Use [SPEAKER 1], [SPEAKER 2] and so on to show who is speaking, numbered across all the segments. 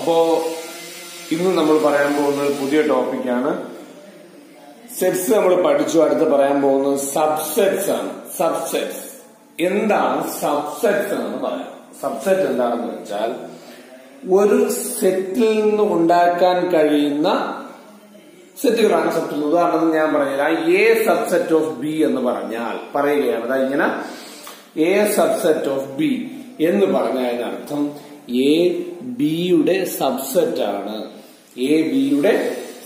[SPEAKER 1] അപ്പോ ഇന്ന് നമ്മൾ പറയാൻ പോകുന്ന ഒരു പുതിയ ടോപ്പിക്കാണ്. സെറ്റ്സ് നമ്മൾ പഠിച്ചു. അടുത്ത് പറയാൻ പോകുന്നത് സബ്സെറ്റ്സ് ആണ്. സബ്സെറ്റ്സ് എന്താണ്? സബ്സെറ്റ്സ് എന്ന് പറയാം. സബ്സെറ്റ് എന്താണെന്ന് വെച്ചാൽ ഒരു സെറ്റിൽ നിന്ന് ഉണ്ടാക്കാൻ കഴിയുന്ന സെറ്റുകളാണ് സബ്സെറ്റ്. ഉദാഹരണത്തിന് ഞാൻ പറഞ്ഞുതരാം. എ സബ്സെറ്റ് ഓഫ് ബി എന്ന് പറഞ്ഞാൽ പറയുകയാണ്. അതായത് ഇങ്ങനെ എ സബ്സെറ്റ് ഓഫ് ബി എന്ന് പറഞ്ഞാൽ അർത്ഥം എ ബിയുടെ സബ്സെറ്റ് ആണ്. എ ബിയുടെ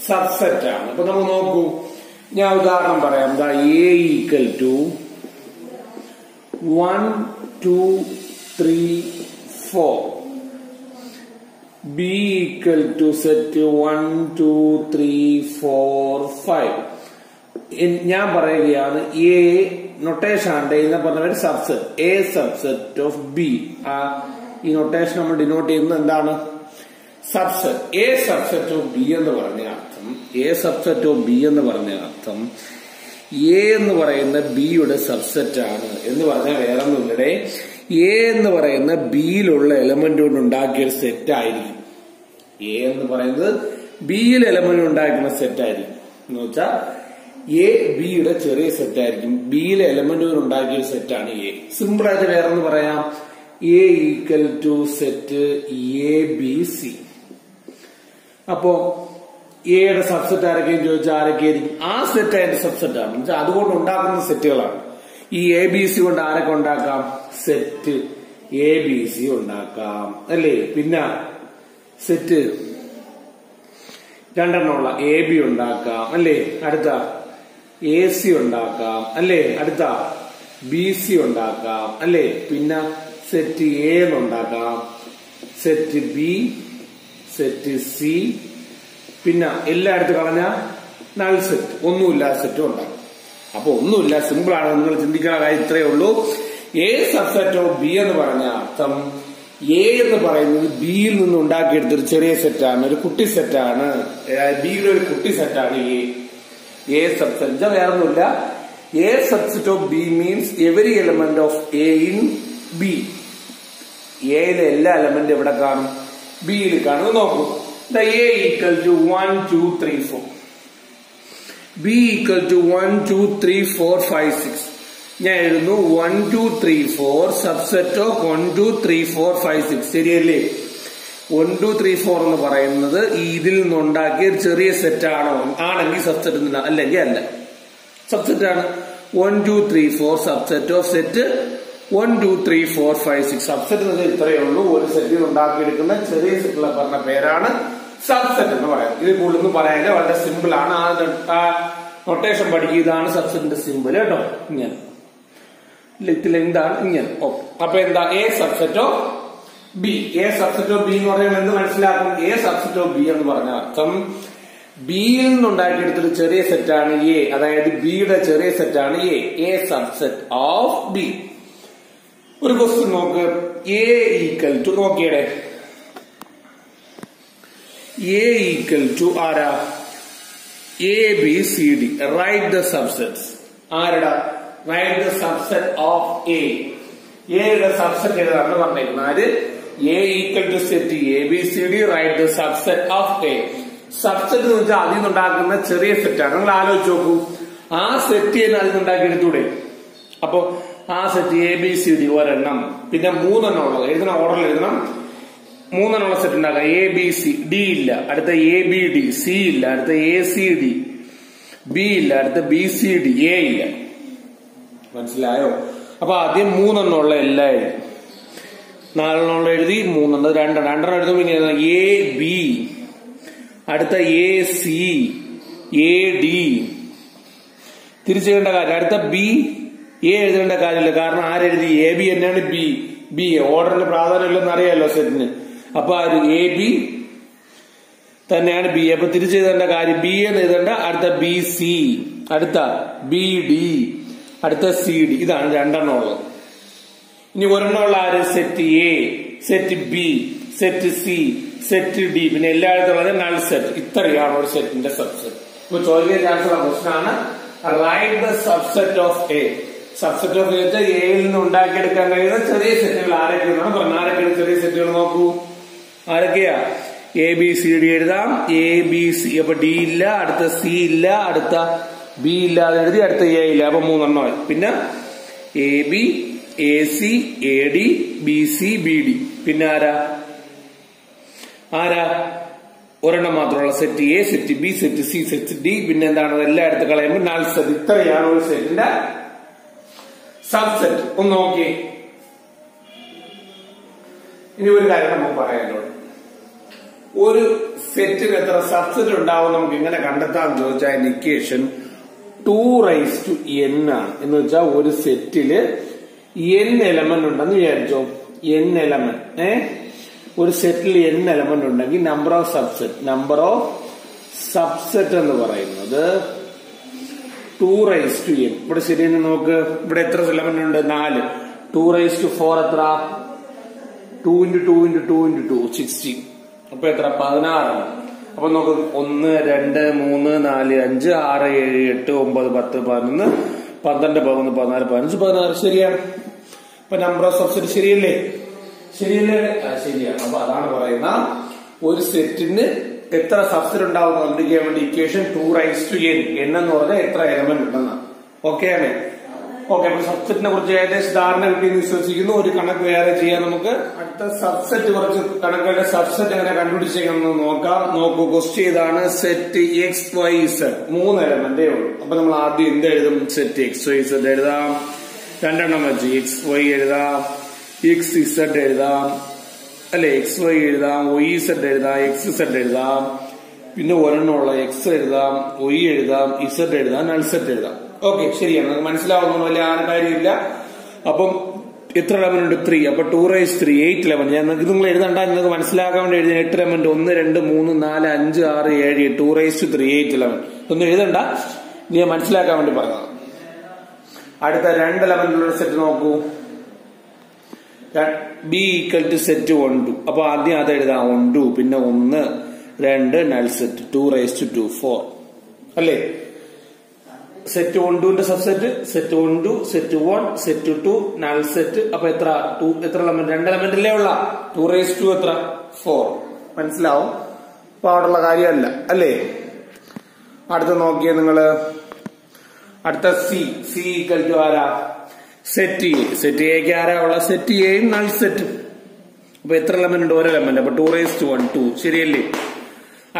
[SPEAKER 1] സബ്സെറ്റ് ആണ്. അപ്പൊ നമ്മൾ നോക്കൂ, ഞാൻ ഉദാഹരണം പറയാം. A equal to 1 2 3 4, B equal to set 1 2 3 4 5. ഞാൻ പറയുകയാണ് എ നൊട്ടേഷൻ ആണ് എന്ന് പറഞ്ഞ subset, A subset of B. ഈ നൊട്ടേഷൻ നമ്മൾ ഡിനോട്ട് ചെയ്യുന്നത് എന്താണ്? Subset. A subset of B എന്ന് പറഞ്ഞ അർത്ഥം, എ സബ്സെറ്റ് ഓഫ് ബി എന്ന് പറഞ്ഞ അർത്ഥം എ എന്ന് പറയുന്ന ബിയുടെ സബ്സെറ്റ് ആണ് എന്ന് പറഞ്ഞാൽ വേറെ ഒന്നുമില്ലടെ. എ എന്ന് പറയുന്ന ബിയിലുള്ള എലമെന്റ് കൊണ്ട് ഉണ്ടാക്കിയ സെറ്റ് ആയിരിക്കും. എ എന്ന് പറയുന്നത് ബിയിൽ എലമെന്റ് ഉണ്ടാക്കുന്ന സെറ്റ് ആയിരിക്കും. എന്ന് വെച്ചാൽ എ ബിയുടെ ചെറിയ സെറ്റ് ആയിരിക്കും. ബിയിലെ എലമെന്റ് കൊണ്ട് ഉണ്ടാക്കിയ സെറ്റാണ് എ. സിമ്പിൾ ആയിട്ട് വേറെ ഒന്ന് പറയാം. A equal to set A B C. അപ്പോ എയുടെ സബ്സെറ്റ് ആരൊക്കെയും ചോദിച്ചാൽ ആരൊക്കെയായിരിക്കും? ആ സെറ്റ് അതിന്റെ സബ്സെറ്റ് ആണ്. എന്നുവെച്ചാൽ അതുകൊണ്ട് ഉണ്ടാക്കുന്ന സെറ്റുകളാണ്. ഈ എ ബി സി കൊണ്ട് ആരൊക്കെ ഉണ്ടാക്കാം? സെറ്റ് എ ബി സി ഉണ്ടാക്കാം, അല്ലേ? പിന്നെ സെറ്റ് രണ്ടെണ്ണമുള്ള എ ബി ഉണ്ടാക്കാം, അല്ലേ? അടുത്ത എ സി ഉണ്ടാക്കാം, അല്ലേ? അടുത്ത ബി സി ഉണ്ടാക്കാം, അല്ലേ? പിന്നെ സെറ്റ് എ എന്നുണ്ടാക്കാം, സെറ്റ് ബി, സെറ്റ് സി, പിന്നെ എല്ലായിടത്തും കളഞ്ഞ നൾ സെറ്റ്, ഒന്നുമില്ലാത്ത സെറ്റും ഉണ്ടാകും. അപ്പൊ ഒന്നുമില്ല, സിമ്പിൾ ആണ്. നിങ്ങൾ ചിന്തിക്കുന്ന കാര്യം ഇത്രയേ ഉള്ളൂ. എ സബ്സെറ്റ് ഓഫ് ബി എന്ന് പറഞ്ഞ അർത്ഥം എ എന്ന് പറയുന്നത് ബിയിൽ നിന്ന് ഉണ്ടാക്കിയെടുത്തൊരു ചെറിയ സെറ്റാണ്, ഒരു കുട്ടി സെറ്റാണ്. ബിയുടെ ഒരു കുട്ടി സെറ്റാണ് എ സബ്സെറ്റ്. വേറെ ഒന്നുമില്ല. A subset of B means every element of A in B. എയിലെ എല്ലാ എലമെന്റ് എവിടെ കാണും? ബിയിൽ കാണും. നോക്കൂ, A equal to 1 2 3 4, B equal to 1 2 3 4 5 6. ഞാൻ എഴുതുന്നു 1 2 3 4 സബ്സെറ്റ് ഓഫ് 1 2 3 4 5 6. ശരിയല്ലേ? 1 2 3 4 എന്ന് പറയുന്നത് ഇതിൽ നിന്നുണ്ടാക്കിയ ചെറിയ സെറ്റ് ആണോ? ആണെങ്കിൽ സബ്സെറ്റ്, അല്ലെങ്കിൽ അല്ല, സബ്സെറ്റ് ആണ്. 1 2 3 4 സബ്സെറ്റ് ഓഫ് സെറ്റ് 1 2 3 4 5 6. സബ്സെറ്റ് എന്ന് വെച്ചാൽ ഇത്രയേ ഉള്ളൂ. ഒരു സെറ്റിൽ ഉണ്ടാക്കിയെടുക്കുന്ന ചെറിയ സെറ്റുള്ള പറഞ്ഞ പേരാണ് സബ്സെറ്റ് എന്ന് പറയുന്നത്. ഇത് കൂടുതലൊന്നും പറയാനില്ല, വളരെ സിമ്പിൾ ആണ്. ആ നൊട്ടേഷൻ പഠിക്കുക. ഇതാണ് സബ്സെറ്റിന്റെ സിമ്പിൾ കേട്ടോ. ഇങ്ങനെ എന്താണ് ഇങ്ങനെ. ഓക്കെ, അപ്പൊ എന്താ A subset of B? A subset of B എന്ന് പറയുന്നത് എന്ത് മനസ്സിലാക്കും? എ സബ്സെറ്റ് ഓഫ് ബി എന്ന് പറഞ്ഞ അർത്ഥം ബിയിൽ നിന്നുണ്ടാക്കിയെടുത്തൊരു ചെറിയ സെറ്റാണ് എ. അതായത് ബിയുടെ ചെറിയ സെറ്റാണ് എ സബ്സെറ്റ് ഓഫ് ബി. ഒരു ക്വസ്റ്റ്യൻ നോക്ക്. എ ഈക്വൽ ടു, നോക്കിയടെ, എ ഈക്വൽ ടു ആരാ? A B C D. Right the subsets. ആരടാ? Right the subset of A. എയുടെ സബ്സെറ്റ് ഏതാണെന്ന് പറഞ്ഞേക്കുന്നത് ആര്? A equal to set A B C D. Right the subset of A. Subset എന്ന് വെച്ചാൽ അതിൽ നിന്നുണ്ടാക്കുന്ന ചെറിയ സെറ്റാണ്. നിങ്ങൾ ആലോചിച്ച് നോക്കൂ, ആ സെറ്റ് തന്നെ അതിൽ നിന്നുണ്ടാക്കി എടുത്തൂടെ? അപ്പൊ ആ set A B C D ഒരെണ്ണം, പിന്നെ 3 ഉള്ളത് എഴുതണം, ഓർഡറിൽ എഴുതണം. 3 സെറ്റ് ഉണ്ടാക്കാം. എ ബി സി ഡി ഇല്ല, അടുത്ത എ ബി ഡി. സി ഇല്ല, അടുത്ത എ സി ഡി. ബി ഇല്ല, അടുത്ത ബി സി ഡി. എ ഇല്ല. മനസ്സിലായോ? അപ്പൊ ആദ്യം 3 എല്ലാം എഴുതി, 4 എഴുതി, 3 2 എഴുതും. പിന്നെ എ ബി, അടുത്ത എ സി, എ ഡി. തിരിച്ചെഴുതേണ്ട കാര്യം. അടുത്ത ബി, എ എഴുതേണ്ട കാര്യമില്ല, കാരണം ആരെഴുതി? എ ബി തന്നെയാണ് ബി. ഓർഡറിൽ പ്രാധാന്യമില്ലെന്ന് അറിയാലോ സെറ്റിന്. അപ്പൊ ആര്? എ ബി തന്നെയാണ് ബി. അപ്പൊ തിരിച്ചെഴുതേണ്ട കാര്യം ബി എന്ന് എഴുതേണ്ട. അടുത്ത ബി സി, അടുത്ത ബി ഡി, അടുത്ത സി ഡി. ഇതാണ് 2 ഉള്ളത്. ഇനി ഒരെണ്ണമുള്ള ആര്? Set A, set B, set C, set D. പിന്നെ എല്ലായിടത്തും ഉള്ളത് നൾ സെറ്റ്. ഇത്രയാണ് ഒരു സെറ്റിന്റെ സബ്സെറ്റ്. ഇപ്പൊ ചോദിക്കാൻ ചാൻസ് ഉള്ള ക്വസ്റ്റൻ ആണ് right the subset of A. Subset of വെച്ചാൽ എയിൽ നിന്ന് ഉണ്ടാക്കിയെടുക്കാൻ കഴിയുന്ന ചെറിയ സെറ്റുകൾ ആരൊക്കെയാണ് പറഞ്ഞത്? ആരൊക്കെയാണ് ചെറിയ സെറ്റുകൾ? നോക്കൂ, ആരൊക്കെയാ? ABCD എഴുതാം. ABC. അപ്പൊ D ഇല്ല, അടുത്ത C ഇല്ല, അടുത്ത B ഇല്ലാതെ എഴുതി, അടുത്ത A ഇല്ല. അപ്പൊ 3 എണ്ണമായി. പിന്നെ AB, AC, AD, BC, BD. പിന്നെ ആരാ ഒരെണ്ണം മാത്രമുള്ള set A, set B, set C, set D. പിന്നെ എന്താണ് എല്ലായിടത്തും കളയുമ്പോൾ നൾ സെറ്റ്. ഇത്രയാണ് ഒരു സെറ്റിന്റെ സബ്സെറ്റ്. ഒന്ന് നോക്കിയേ. ഇനി ഒരു കാര്യം നമുക്ക് പറയാനുള്ളത്, ഒരു സെറ്റിന് എത്ര സബ്സെറ്റ് ഉണ്ടാവും നമുക്ക് എങ്ങനെ കണ്ടെത്താൻ ചോദിച്ചാൽ അതിന്റെ ഇക്വേഷൻ 2n ആണ്. എന്ന് വെച്ചാൽ ഒരു സെറ്റില് n എലമെന്റ് ഉണ്ടെന്ന് വിചാരിച്ചോ. n എലമെന്റ് ഒരു സെറ്റിൽ n എലമെന്റ് ഉണ്ടെങ്കിൽ നമ്പർ ഓഫ് സബ്സെറ്റ് എന്ന് പറയുന്നത് 2n. ഇവിടെ ശരിയെന്ന് നോക്ക്. ഇവിടെ എത്ര എലമെന്റ് ഉണ്ട്? 4. 2⁴ എത്ര? 2 × 2 × 2 × 2 16. അപ്പൊ എത്ര? 16. അപ്പൊ നോക്ക് 1 2 3 4 5 6 7 8 9 10 11 12 13 14 15 16. ശരിയാണ്. അപ്പൊ നമ്പർ ഓഫ് സബ്സെറ്റ് ശരിയല്ലേ? ശരിയല്ലേ? ശരിയാണ്. അപ്പൊ അതാണ് പറയുന്ന ഒരു സെറ്റിന് എത്ര സബ്സെറ്റ് ഉണ്ടാവും കണ്ടുപിടിക്കാൻ വേണ്ടി ഇക്വേഷൻ 2n എന്ന് പറഞ്ഞാൽ എത്ര എലമെന്റ് ഉണ്ടെന്നാണ്. ഓക്കെ ആണ്. ഓക്കെ. അപ്പൊ സബ്സെറ്റിനെ കുറിച്ച് ഏകദേശം ധാരണ കിട്ടിയെന്ന് വിശ്വസിക്കുന്നു. ഒരു കണക്ക് വേറെ ചെയ്യാം നമുക്ക്. അടുത്ത സബ്സെറ്റ് കുറച്ച് കണക്കുകളുടെ സബ്സെറ്റ് എങ്ങനെ കണ്ടുപിടിച്ചേക്കെന്ന് നോക്കാം. നോക്കൂ, ക്വസ്റ്റ്യൻ ഇതാണ്. സെറ്റ് XYZ 3 എലമെന്റേ ഉള്ളൂ. അപ്പൊ നമ്മൾ ആദ്യം എന്ത് എഴുതും? സെറ്റ് XYZ എഴുതാം. 2 എണ്ണം വെച്ച് XY എഴുതാം, XZ എഴുതാം, അല്ലെ XY എഴുതാം, YZ എഴുതാം, XZ എഴുതാം, പിന്നെ ഒരെണ്ണമുള്ള X എഴുതാം, Y എഴുതാം, Z എഴുതാം, നൾ സെറ്റ് എഴുതാം. ഓക്കെ, ശരിയാണ്. നമുക്ക് മനസ്സിലാവുന്ന വലിയ കാര്യമില്ല. അപ്പം എത്ര എലമെന്റ് ഉണ്ട്? 3. അപ്പൊ 2⁻3 8 എലമെന്റ്. ഞാൻ നിങ്ങൾ എഴുതണ്ട, നിങ്ങൾക്ക് മനസ്സിലാക്കാൻ വേണ്ടി എഴുതിയ 8 എലമെന്റ് 1 2 3 4 5 6 7 2⁻3 8 എലമെന്റ്. ഇതൊന്നും എഴുതണ്ട, ഞാൻ മനസ്സിലാക്കാൻ വേണ്ടി പറഞ്ഞതാണ്. അടുത്ത 2 എലമെന്റുള്ള സെറ്റ് നോക്കൂ. B = set 1 2. അപ്പൊ ആദ്യം അത് എഴുതാം 1 2, പിന്നെ 1 2 നൾ സെറ്റ് 2⁻2 4 അല്ലേ? സെറ്റ് 1 2ന്റെ subset set 1 2, set 1, set 2, null set. അപ്പൊ എത്ര? 2. എത്ര എലമെന്റ്? 2 എലമെന്റിലേ ഉള്ള 2⁻2 എത്ര? 4. മനസ്സിലാവും. പാടുള്ള കാര്യമല്ല അല്ലേ? അടുത്ത നോക്കിയേ നിങ്ങള്. അടുത്ത C = ആരാ? Set A. സെറ്റ് എക്ക് ആരാ ഉള്ള? സെറ്റ് എയും നൾ സെറ്റും. അപ്പൊ എത്ര എലമെന്റ് ഉണ്ട്? 1 എലമെന്റ്. അപ്പൊ 2⁻1 2. ശരിയല്ലേ?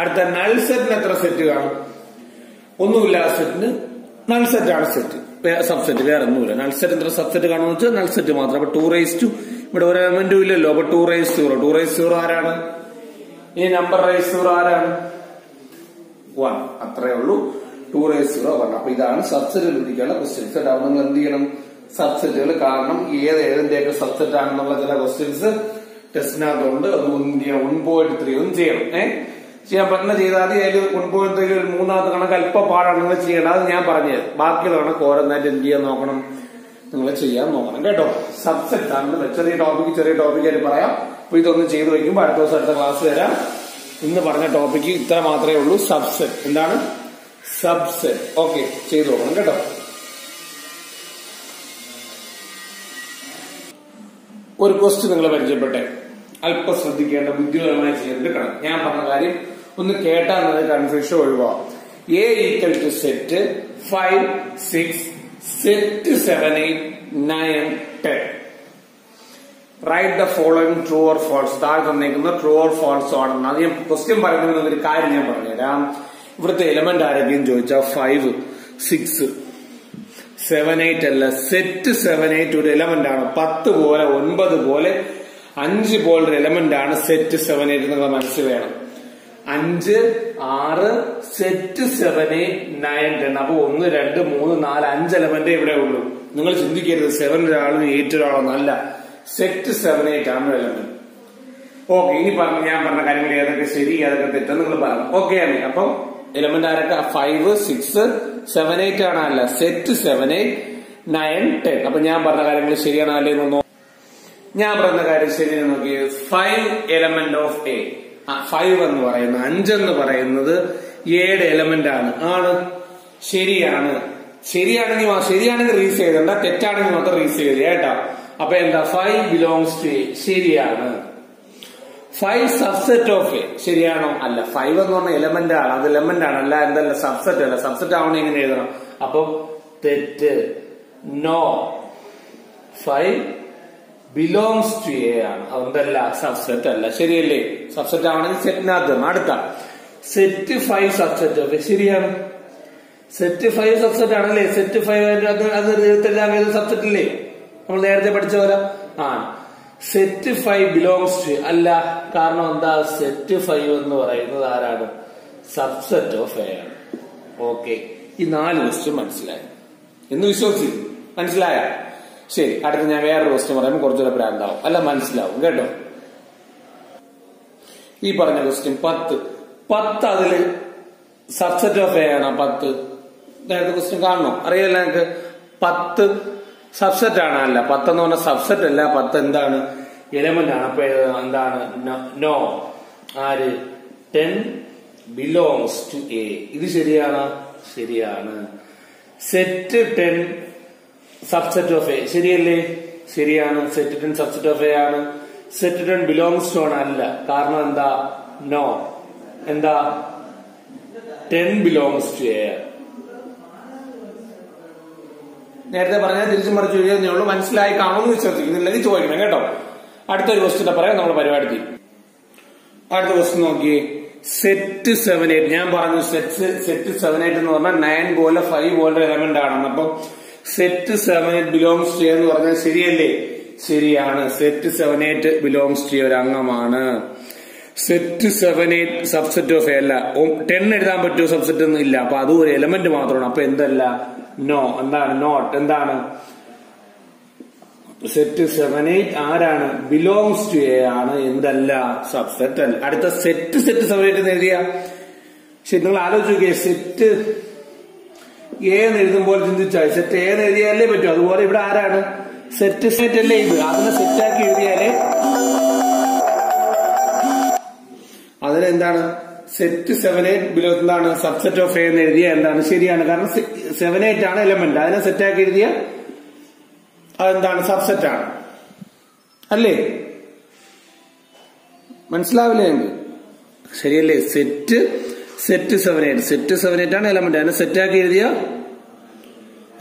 [SPEAKER 1] അടുത്ത നൾ സെറ്റിന് എത്ര സെറ്റ് കാണും? ഒന്നുമില്ല. സെറ്റിന് നൾ സെറ്റ് ആണ് സെറ്റ്, സബ്സെറ്റ് വേറെ ഒന്നുമില്ല. നൾ സെറ്റ് എത്ര സബ്സെറ്റ് കാണുമെന്ന് വെച്ചാൽ നൾ സെറ്റ് മാത്രം. അപ്പൊ 2⁻2 ഇവിടെ 1 എലമെന്റും ഇല്ലല്ലോ. അപ്പൊ 2⁻0. 2⁻0 ആരാണ്? ഈ നമ്പർ ⁻0 ആരാണ്? 1. അത്രേ ഉള്ളൂ. 2⁻0 1. അപ്പൊ ഇതാണ് സബ്സെറ്റ് കണ്ടുപിടിക്കാനുള്ള ക്വസ്റ്റ്യൻസ്. നിങ്ങൾ എന്ത് ചെയ്യണം? സബ്സെറ്റുകൾ കാരണം ഏതിന്റെയൊക്കെ സബ്സെറ്റ് ആണെന്നുള്ള ചില ക്വസ്റ്റ്യൻസ് ടെസ്റ്റിനകത്തുണ്ട്. അത് 1.3 ഒന്നും ചെയ്യണം. ചെയ്യാൻ പറ്റുന്ന ചെയ്താൽ മതി. അതിൽ 1.3 ഒരു 3ാമത്തെ കണക്ക് അല്പം പാടാണെന്ന് ചെയ്യണം. അത് ഞാൻ പറഞ്ഞത്. ബാക്കിയുള്ള കണക്ക് ഓരോന്നായിട്ട് എന്ത് ചെയ്യാൻ നോക്കണം? നിങ്ങൾ ചെയ്യാൻ നോക്കണം കേട്ടോ. സബ്സെറ്റ് ആണ് ചെറിയ ടോപ്പിക് ആയിട്ട് പറയാം. അപ്പൊ ഇതൊന്നും ചെയ്തു വയ്ക്കുമ്പോൾ അടുത്ത ദിവസം അടുത്ത ക്ലാസ് വരാം. ഇന്ന് പറഞ്ഞ ടോപ്പിക്ക് ഇത്ര മാത്രമേ ഉള്ളൂ. സബ്സെറ്റ് എന്താണ്? സബ്സെറ്റ്. ഓക്കെ, ചെയ്തു നോക്കണം കേട്ടോ. ഒരു ക്വസ്റ്റ്യൻ നിങ്ങൾ പരിചയപ്പെട്ടെ, അല്പം ശ്രദ്ധിക്കേണ്ട ബുദ്ധിപരമായി ചെയ്യേണ്ട കണക്ക്. ഞാൻ പറഞ്ഞ കാര്യം ഒന്ന് കേട്ടാൽ കൺഫ്യൂഷൻ ഒഴിവാകും. A = set 5 6 set 7 8 9 10. Right the following true or false. താഴെ തന്നേക്കുന്ന ട്രൂ ഓർ ഫാൾസ് ആണെന്ന്. അത് ഞാൻ ക്വസ്റ്റ്യൻ പറയുന്ന ഒരു കാര്യം ഞാൻ പറഞ്ഞുതരാം. ഇവിടുത്തെ എലമെന്റ് ആരൊക്കെയും ചോദിച്ചാൽ 5 6 7 8 അല്ല. സെറ്റ് 7 8 ഒരു എലമെന്റ് ആണ്. 10 പോലെ 9 പോലെ 5 പോലൊരു എലമെന്റ് ആണ് സെറ്റ് 7 8. നിങ്ങൾ മനസ്സിൽ വേണം. 5 6 സെറ്റ് 7 8 9 10. അപ്പൊ 1 2 3 4 5 എലമെന്റേ ഇവിടെ ഉള്ളൂ. നിങ്ങൾ ചിന്തിക്കരുത് 7 ഒരാളും 8 ഒരാളൊന്നും അല്ല. സെറ്റ് 7 8 ആണ് എലമെന്റ്. ഓക്കെ, ഇനി ഞാൻ പറഞ്ഞ കാര്യങ്ങൾ ഏതൊക്കെ ശരി ഏതൊക്കെ തെറ്റെന്ന് നിങ്ങൾ പറഞ്ഞു. ഓക്കെ ആണ്. അപ്പൊ എലമെന്റ് ആരൊക്കെ? 5 6 7 8 ആണ്. അല്ല, സെറ്റ് 7 8 9 10. അപ്പൊ ഞാൻ പറഞ്ഞ കാര്യങ്ങൾ ശരിയാണോ അല്ലേ? ഞാൻ പറയുന്ന കാര്യം ശരിയെന്ന് നോക്കി. 5 എലമെന്റ് ഓഫ് A. 5 എന്ന് പറയുന്നത് 5 എന്ന് പറയുന്നത് എയുടെ എലമെന്റ് ആണ്. ശരിയാണ്. ശരിയാണെങ്കിൽ റീസ് ചെയ്തണ്ട, തെറ്റാണെങ്കിൽ മാത്രം റീസ് ചെയ്ത് കേട്ടോ. അപ്പൊ എന്താ? 5 ബിലോങ്സ് ടു A. ശരിയാണ്. 5 സബ്സെറ്റ് ഓഫ് എ ശരിയാണോ? അല്ല. 5 എന്ന് പറഞ്ഞ എലമെന്റ് ആണ്, അത് എലമെന്റ് ആണ്, അല്ല എന്തല്ല സബ്സെറ്റ് അല്ല. സബ്സെറ്റ് ആവണേ എങ്ങനെ എഴുതണം? അപ്പം തെറ്റ്. നോ, 5 ബിലോങ്സ് ടു എ ആണ്, അതെന്തല്ല സബ്സെറ്റ് അല്ല. ശരിയല്ലേ? സബ്സെറ്റ് ആവണമെങ്കിൽ സെറ്റിനകത്ത്. അടുത്ത സെറ്റ് 5 സബ്സെറ്റ് ഓഫ് എ ശരിയാണ്. സെറ്റ് 5 സബ്സെറ്റ് ആണല്ലേ. സെറ്റ് 5 അത് സബ്സെറ്റ് അല്ലേ, നമ്മൾ നേരത്തെ പഠിച്ച പോലെ. സെറ്റ് 5 ബിലോങ്സ് ടു അല്ല. കാരണം എന്താ? സെറ്റ് 5 എന്ന് പറയുന്നത് ആരാണ്? സബ്സെറ്റ് ഓഫ് എ ആണ്. ഓക്കെ, ഈ 4 ക്വസ്റ്റ്യൻ മനസ്സിലായി എന്ന് വിശ്വസിച്ചു. മനസ്സിലായ? ശരി, അടുത്ത ഞാൻ വേറൊരു ക്വസ്റ്റ്യൻ പറയുമ്പോൾ കുറച്ചുകൂടെ ഭ്രാന്താവും, അല്ല മനസ്സിലാവും കേട്ടോ. ഈ പറഞ്ഞ ക്വസ്റ്റ്യൻ 10 അതില് സബ്സെറ്റ് ഓഫ് എ ആണ്. 10 നേരത്തെ ക്വസ്റ്റ്യൻ കാണണോ? അറിയാലോ നിങ്ങൾക്ക്. 10 സബ്സെറ്റ് ആണ്. അല്ല, 10 എന്ന് പറഞ്ഞ സബ്സെറ്റ് അല്ല. 10 എന്താണ്? എലമെന്റ് ആണ്. അപ്പൊ എന്താണ്? നോ. ആര്? 10 ബിലോങ്സ് ടു എ. ഇത് ശരിയാണ്. ശരിയാണ്. സെറ്റ് 10 സബ്സെറ്റ് ഓഫ് എ ശരിയല്ലേ? ശരിയാണ്. സെറ്റ് 10 സബ്സെറ്റ് ഓഫ് എ ആണ്. സെറ്റ് 10 ബിലോങ്സ് ടു ആണ്. അല്ല. കാരണം എന്താ? നോ. എന്താ? 10 ബിലോങ്സ് ടു എ. നേരത്തെ പറഞ്ഞാൽ തിരിച്ചു മറിച്ച് ചോദിക്കുന്നേ മനസ്സിലായി കാണുമെന്ന് വിശ്വസിക്കുന്നില്ലെങ്കിൽ ചോദിക്കണം കേട്ടോ. അടുത്തൊരു ക്വസ്റ്റ്യൻ പറയാം, നമ്മൾ പരിപാടി ചെയ്യും. അടുത്ത ക്വസ്റ്റ്യൻ നോക്കിയേ. സെറ്റ് 7 8. ഞാൻ പറഞ്ഞു സെറ്റ് 7 8 എന്ന് പറഞ്ഞാൽ 9 പോലെ 5 പോലെ എലമെന്റ് ആണെന്ന്. അപ്പം സെറ്റ് 7 8 ബിലോങ്സ് ടു എന്ന് പറഞ്ഞാൽ ശരിയല്ലേ? ശരിയാണ്. സെറ്റ് 7 8 ബിലോങ്സ് ടു ഒരു അംഗമാണ്. സെറ്റ് 7 8 സബ്സെറ്റ് ഓഫ് എ അല്ല. 10 എഴുതാൻ പറ്റുമോ? സബ്സെറ്റ് ഒന്നും ഇല്ല. അപ്പൊ അതും ഒരു എലമെന്റ് മാത്രമാണ്. അപ്പൊ എന്തല്ല? നോ. എന്താണ്? നോട്ട്. എന്താണ്? സെറ്റ് 7 8 ആരാണ്? ബിലോങ്സ് ടു എ ആണ്. എന്തല്ല? സബ്സെറ്റ് അല്ല. അടുത്ത സെറ്റ് 7 8 എന്ന് എഴുതിയ ശരി, നിങ്ങൾ ആലോചിക്കുക. സെറ്റ് എ എന്ന് എഴുതുമ്പോൾ ചിന്തിച്ചാൽ സെറ്റ് എ എന്ന് എഴുതിയാലേ പറ്റൂ. അതുപോലെ ഇവിടെ ആരാണ്? സെറ്റ് സെറ്റ് അല്ലേ ഇത്. അതിനെ സെറ്റാക്കി എഴുതിയാലേ അതിനെന്താണ്? സെറ്റ് 7 8 ബിലോ എന്താണ്? സബ്സെറ്റ് ഓഫ് എ എന്ന് എഴുതിയ എന്താണ്? ശരിയാണ്. കാരണം 7 8 ആണ് എലമെന്റ്. അതിനെ സെറ്റാക്കി എഴുതിയ അതെന്താണ്? സബ്സെറ്റ് ആണ്. അല്ലേ? മനസ്സിലാവില്ലേ നിങ്ങൾക്ക്? ശരിയല്ലേ? സെറ്റ് 7 8 സെറ്റ് 7 8 ആണ് എലമെന്റ്. അതിനെ സെറ്റാക്കി എഴുതിയ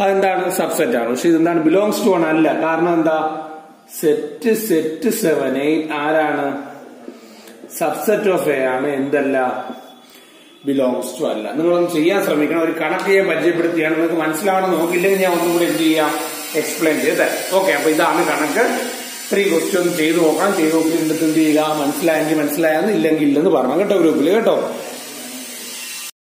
[SPEAKER 1] അതെന്താണ്? സബ്സെറ്റ് ആണ്. പക്ഷെ ഇതെന്താണ്? ബിലോങ്സ് ടു ആണ്. അല്ല. കാരണം എന്താ? സെറ്റ് 7 8 ആരാണ്? സബ്സെറ്റ് ഓഫ് എ ആണ്. എന്തല്ല? ബിലോങ്സ് ടു അല്ല. നിങ്ങളൊന്ന് ചെയ്യാൻ ശ്രമിക്കണം. ഒരു കണക്ക് ചെയ്യാൻ പരിചയപ്പെടുത്തിയാണ്. നിങ്ങൾക്ക് മനസ്സിലാവണം. നോക്കില്ലെങ്കിൽ ഞാൻ ഒന്നും കൂടി എന്ത് ചെയ്യാം? എക്സ്പ്ലെയിൻ ചെയ്ത്. ഓക്കെ, അപ്പൊ ഇതാണ് കണക്ക്. 3 ക്വസ്റ്റ്യൻ ചെയ്ത് നോക്കണം. ചെയ്ത് നോക്കി എന്ത് ചെയ്യുക? മനസ്സിലായെങ്കിൽ മനസ്സിലായെന്ന്, ഇല്ലെങ്കിൽ ഇല്ലെന്ന് പറഞ്ഞു കേട്ടോ ഗ്രൂപ്പിൽ കേട്ടോ.